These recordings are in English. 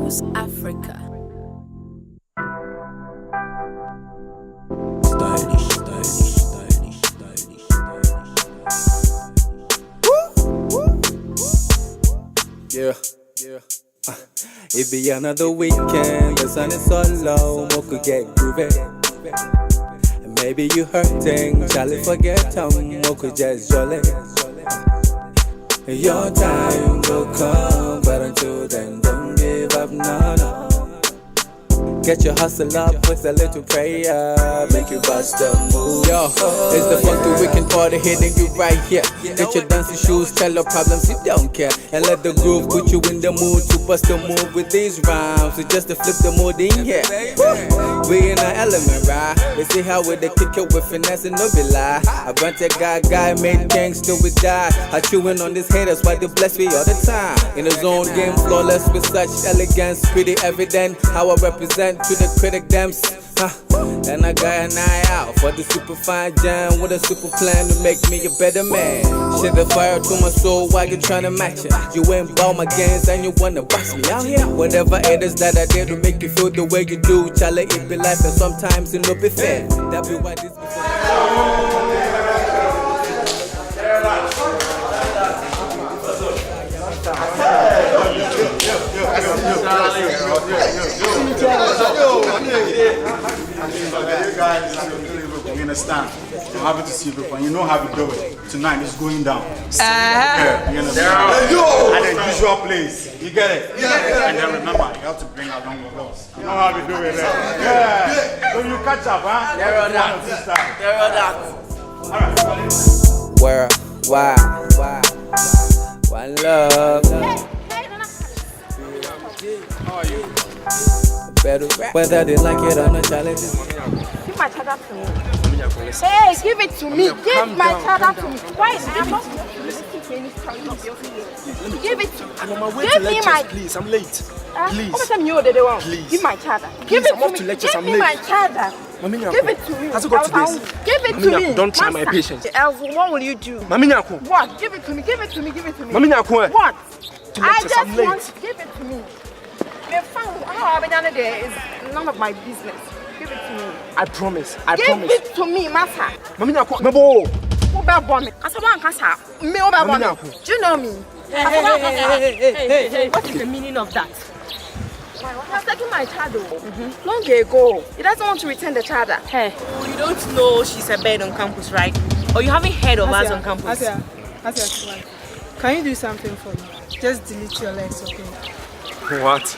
House Africa. Stylish, stylish, stylish, stylish, stylish. Yeah, yeah. It be another weekend, the sun is so low, more could get groovy. And maybe you hurting, Charlie forget more could just jolly. Your time will come, but until then, don't give up, no. Get your hustle up with a little prayer, make you bust a move. Yo, it's the funky weekend party hitting you right here. Get your dancing shoes, tell your problems you don't care, and let the groove put you in the mood to bust a move with these rhymes. So just to flip the mood in here. We in our element, right? We see how we the kick it with finesse and no be lie. A bunch of guy made gangs till we die. I chewing on these haters, why they bless me all the time. In a zone game, flawless with such elegance, pretty evident how I represent to the critic dams. And I got an eye out for the super fine jam with a super plan to make me a better man. Shit the fire to my soul while you tryna match it. You ain't bought my games and you wanna box me out here. Whatever it is that I did to make you feel the way you do, Charlie, it be life and sometimes it no be fair. That be why this You guys, you understand? I'm happy to see you, and you know how to do it. Tonight it's going down. Yeah, you understand? At the usual place. You get it? Yeah. And then remember, you have to bring along your boss. You know how to do it. Yeah. So you catch up, huh? They're all that. Where, why, one love. How are you? Better whether they like it or not, challenges. Give my charger to me. Hey, give it to me. Give my charger to me. Why is it not listening to any story of your feelings? Give it to me. I'm on my way to lectures, please. I'm late. Please. Please. Give my charger. Give it to me. Give me my charger. Give it to me. Has it got to this? Give it to me. Don't try my patience. Else, what will you do? Mami Nyako. What? Give it to me. Give it to me. Give it to me. Mami Nyako. What? I just I'm late. want to give it to me. The fun how I've done it there is none of my business. Give it to me. I promise. Give it to me, master. Mami Nyako. Mabo. Who bear bomb me? I said one casa. Me over bomb me. Do you know me? Hey. What is the meaning of that? He has taken my charger. Long ago. He doesn't want to return the charger. Hey, you don't know she's a bird on campus, right? Or you haven't heard of us on campus? Asia, can you do something for me? Just delete your legs, okay? What?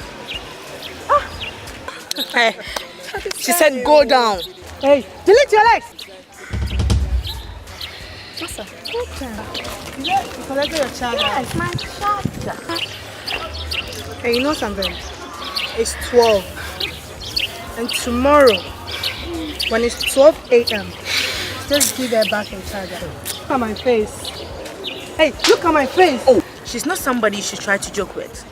Hey, she said go down. Hey, delete your legs! Masa, go down. You collected your charger. Yes, my charger. Hey, you know something? It's 12. And tomorrow, when it's 12 a.m., just give her back your charger. Look at my face. Hey, look at my face. Oh, she's not somebody you should try to joke with.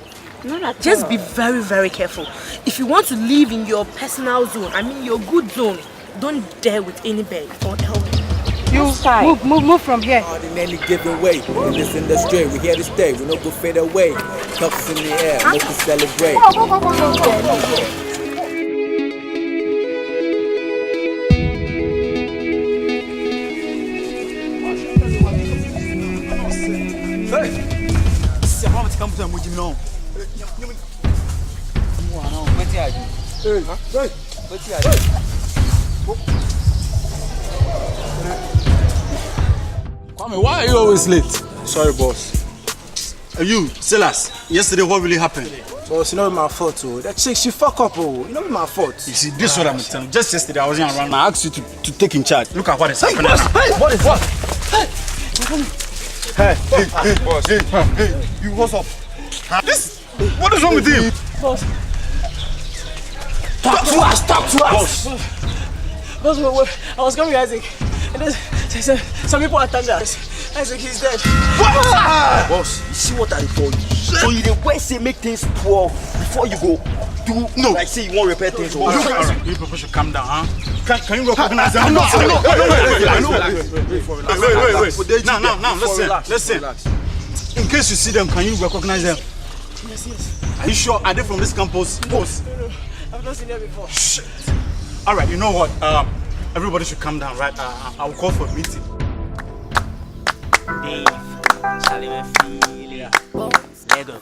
Just be very, very careful. If you want to live in your personal zone, I mean your good zone, don't dare with any bird or else. You move from here. In any given way, in this industry, we here to stay. We no go fade away. Cups in the air, make us celebrate. Go. Hey! C'est moi qui t'ai dit non. Kwame, why are you always late? Sorry, boss. You, Silas, yesterday what really happened? Boss, you know it's my fault, oh. That chick, she fuck up, oh. You know it's my fault. You see, this is what I'm telling you. Just yesterday I wasn't around. I asked you to take in charge. Look at what is happening. Hey, what is what? Hey, boss. Hey, you, what's up? This, what is wrong with him? Boss. Talk to us. Boss, wait. I was coming with Isaac. And then some people attacked us. Isaac, he's dead. What? Boss, you see what I told you? So you the way say make things poor before you go do no. Like say you won't repair things. You people should calm down, huh? Can you recognize them? No. Wait. Now, listen. In case you see them, can you recognize them? Yes. Are you sure? Are they from this campus? Boss. No. I've not seen them before. Shit. All right, you know what? Everybody should calm down, right? I'll call for a meeting. Dave, Charlie, me feel it. Lego,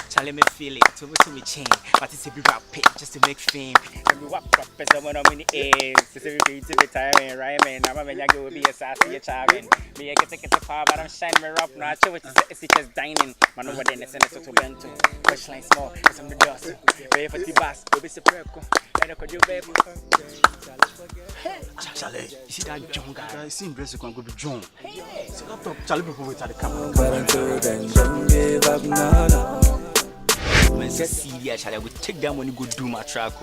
Charlie, me feel it. To me chain, but it's a big rap pit just to make fame. And we walk up as someone on many aims. It's a big time and rhyming. I'm a man, I go be a sassy charming. Me, I get a power, but I'm shining me up. Now I show what it's just dining. Man, over there, and it's a bento. Fresh line small, it's on the dust. Wait for the bus, go be surprised. Charlie, you see that John guy? See him dressed like a John. Hey, so laptop. Charlie, people wait at the camera. But until then, don't give up, no. Man, so serious, Charlie. I will take that money, go do my track.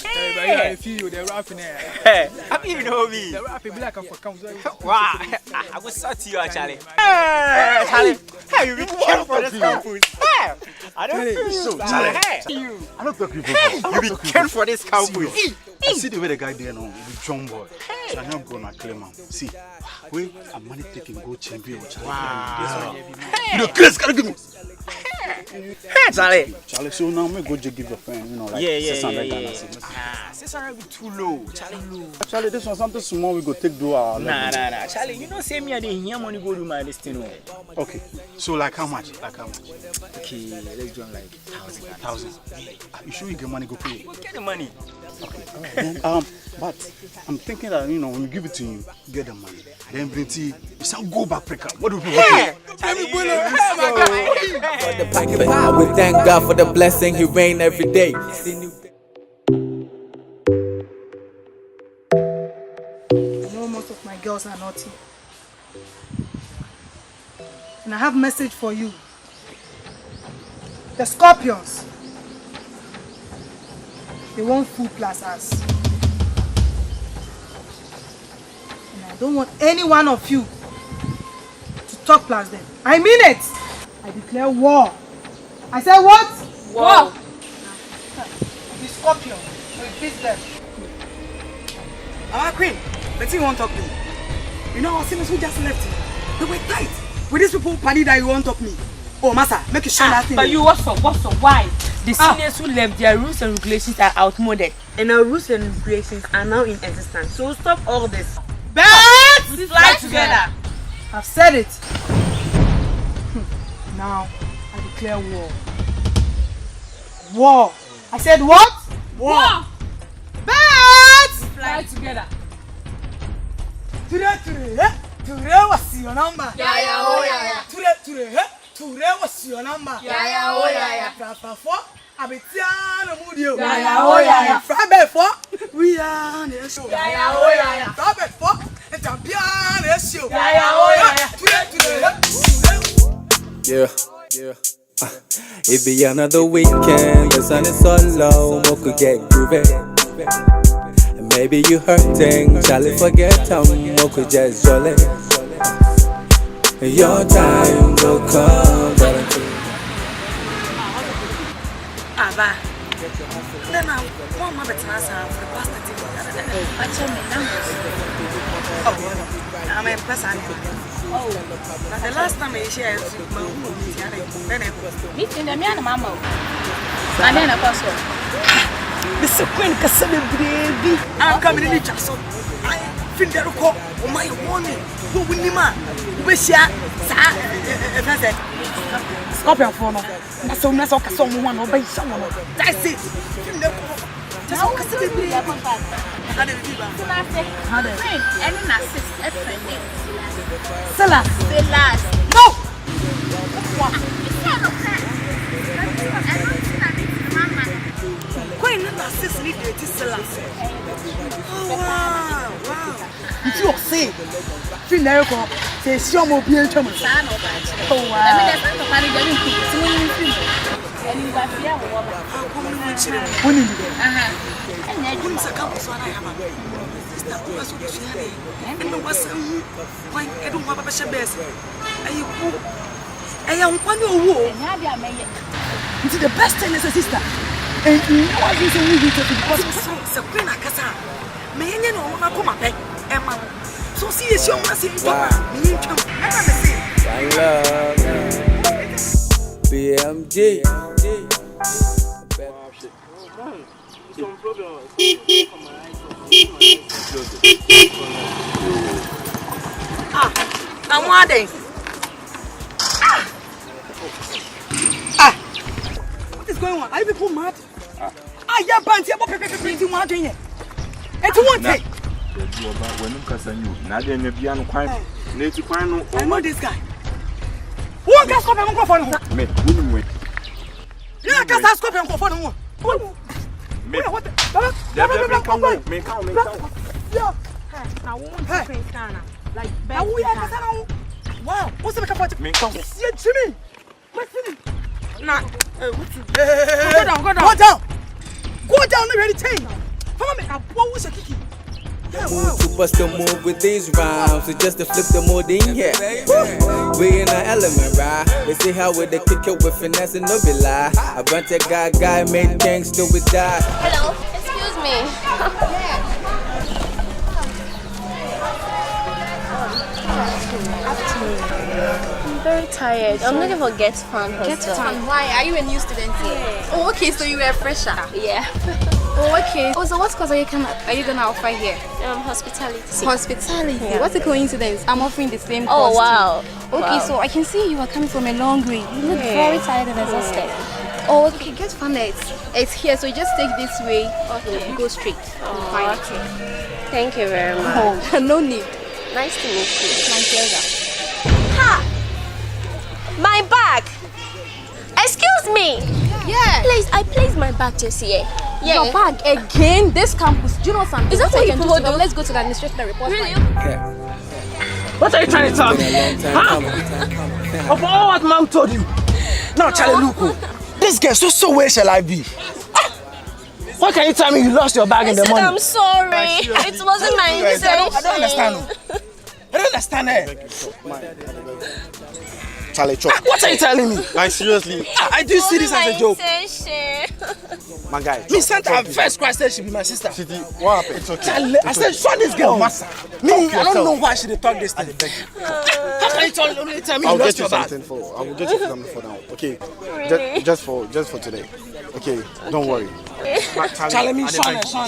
Hey, I feel you, they're rapping there. Hey, I mean, you know me. They're rapping black and for council. Wow, I will start to you, Charlie. Hey, Charlie. Hey, you be careful for this campus. Hey, I don't feel you, Charlie. Hey, I don't talk to you. you be careful for this campus. I see the way the guy there now, the John boy. So I'm not going to claim him. See, we are money taking go champion. Wow. You the Chris, gotta give me. Hey, Charlie. Charlie, so now me go just give your friend, you know, like Yeah. 600 be too low, Charlie. Charlie, this one something small we go take do our. Nah. Charlie, you know, say me and the money go do my destiny. Okay, so like how much? Okay, let's do like 1,000. You sure you get money go pay? We'll get the money. Okay. Then, but I'm thinking that, you know, when we give it to you, get the money. Then bring tea, you shall go back Africa. What do people Hey, I will thank God for the blessing He rain every day. I know most of my girls are naughty. And I have a message for you. The Scorpions. They want food plus us. And I don't want any one of you to talk plus them. I mean it! I declare war. I said what? War. The Scorpion will beat them. Queen, but you won't talk to me. You know our sinners who just left. They were tight. With these people party that you won't talk me. Oh, Massa, make you show that thing. But you what for? Why? The seniors who left, their rules and regulations are outmoded. And our rules and regulations are now in existence. So stop all this. Birds Fly together. I've said it. Now, I declare war. War. I said what? War. Birds Fly together. Today was your number. Yeah. Today was your number. Yeah. For Abitiano Mudio. Yeah. Frabe for we are the show. Yeah. Frabe for the champion show. Yeah. It be another weekend, your sun is so low, more could get groovy. And maybe you hurting, Charlie forget more could just jolly. Your time will come, but until Aba. Then I want my better answer for the past 30 I'm a person. The last time I shared Meeting the man, Mamma. And then a pastor. Mr. Queen Cassandra baby. I'm coming in the castle. I feel the record on my warning. Who will you man? Bessia, Scorpion for no. That's so nice. Okay, someone or by someone. That's it. Just Cassandra baby. How did you And an assist at Silas. No! Queen never says need to Silas. Oh, wow. You see, feel like say, show me being to me. Oh, wow. When you do that, who's a couple of and the was quite I don't have a special best. I am one war. It's the best thing as a sister. And you know what is a movie because it's a queen of Casa. May you know what come up, Emma. So see a show must see I love BMG. Some problem. I'm wondering. What is going on? Are you people mad? Yeah, Banty, I'm painting one thing. It's one thing. I know this guy. Who can stop him for him? You can't stop him for him. What? Wow, what's the matter? Jimmy. Nah, go down. Go down, ready change. What was a kiki? Move to bust a move with these rhymes, so just to flip the mood in here. We in our element, right? They say how would they kick it with finesse and no be lie. A bunch of guy made gangs till we die. Hello, excuse me. I'm very tired. I'm looking for Get Fun. Get Fun. Why? Are you a new student here? Oh, okay. So you were a fresher. Yeah. Oh, okay. Oh, so what course are you gonna offer here? Hospitality. Hospitality. Yeah. What a coincidence! I'm offering the same course. Oh wow. Okay, so I can see you are coming from a long way. You look very tired and exhausted. Oh, okay. Get Fun. It's here. So you just take this way. Okay. You go straight. Oh, okay. Thank you very much. Oh, no need. Nice to meet you. My pleasure. Ha! My bag. Excuse me. Yeah. Please, I placed my bag just here. Yeah. Your bag again? This campus. Do you know something? Is that what you can do? Let's go to the administration and report. Really? What are you trying to tell me? Huh? Of all what mom told you. Now, Charlie, look. This girl, so where shall I be? What can you tell me you lost your bag in the morning? I'm sorry. It wasn't my intention. I don't understand. I don't understand it. Charlie, what are you telling me? Like, seriously? I do see this as a joke. My guy. Me sent her first Christ said she be my sister. City, what happened? It's okay. Charlie, I said, show this girl. Me, I don't know why she did talk this thing. How can you tell me you lost your bag? I will get you something for now. Okay. Really? Just for today. Okay, don't worry. Charlie, me, show them. Chop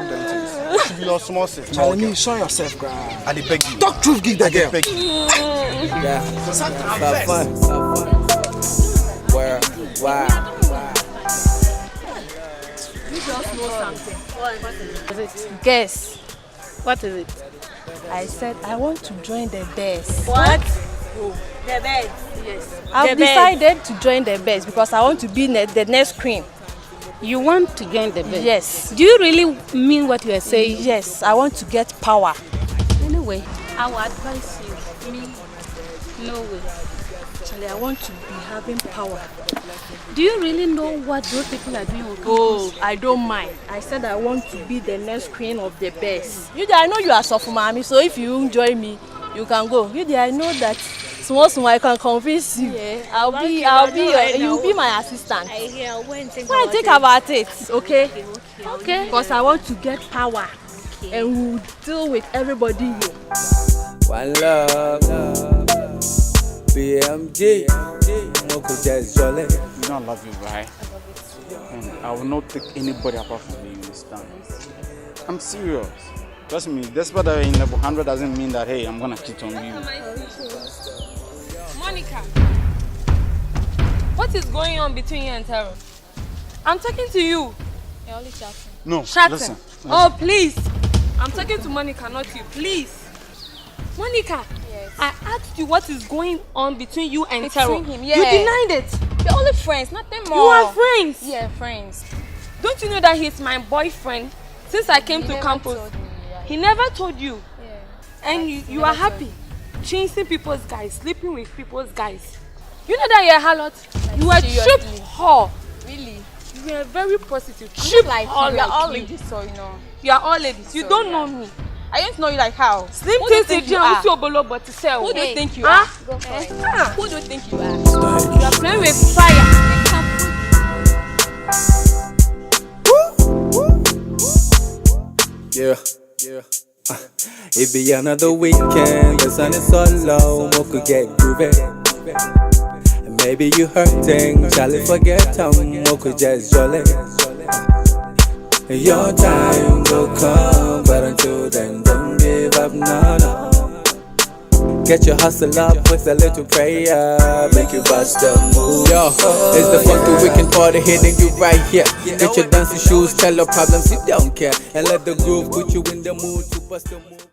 them things. You should be your small sister. Charlie, me, show yourself, girl. I did beg you. Talk truth, give the girl. Beg you. Yeah, have fun. Where? Wow. You just know something. What is it? Guess. What is it? I said I want to join the best. What? Oh. The best. Yes. I've decided to join the best because I want to be the next queen. You want to join the best? Yes. Do you really mean what you are saying? Yes. I want to get power. Anyway, I will advise you. Me? No way. Actually, I want to be having power. Do you really know what those people are doing on campus? Oh, I don't mind. I said I want to be the next queen of the best. You there, I know you are soft mommy, so if you join me, you can go. You there, I know that small I can convince you. Yeah. You'll be my assistant. I hear. Think about it, okay? Okay. Because I want to get power. Okay. And we'll deal with everybody here. One love. BMG. Moko just jolly. You know I love you, right? And I will not take anybody apart from you this time. I'm serious. Trust me, despite that in level 100 doesn't mean that, hey, I'm gonna cheat on you. Monica, what is going on between you and Taro? I'm talking to you. You're only chatting. No, chatting. Listen. Oh, please. I'm talking to Monica, not you. Please. Monica, yes. I asked you what is going on between you and Taro. Him, yeah. You denied it. We're only friends, nothing more. You are friends? Yeah, friends. Don't you know that he's my boyfriend since I came to campus? He never told you. Yeah. And you are happy. Chasing people's guys, sleeping with people's guys. You know that you're a harlot? You are cheap whore. Really? You are a very prostitute. Cheap like whore. You are all ladies, so you know. You are all ladies. You don't know me. I don't know you like how. Slim things in you are. Who do you think you are? Go for it. Who do you think you are? You are playing with fire. Yeah. It be another weekend, the sun is so low, we could get groovy. And maybe you hurting, Charlie forget we could just jolly. Your time will come, but until then, don't give up, no. Get your hustle up with a little prayer, make you bust a move. Yo, it's the funky weekend party hitting you right here. Get your dancing shoes, tell your problems you don't care, and let the groove put you in the mood to bust a move.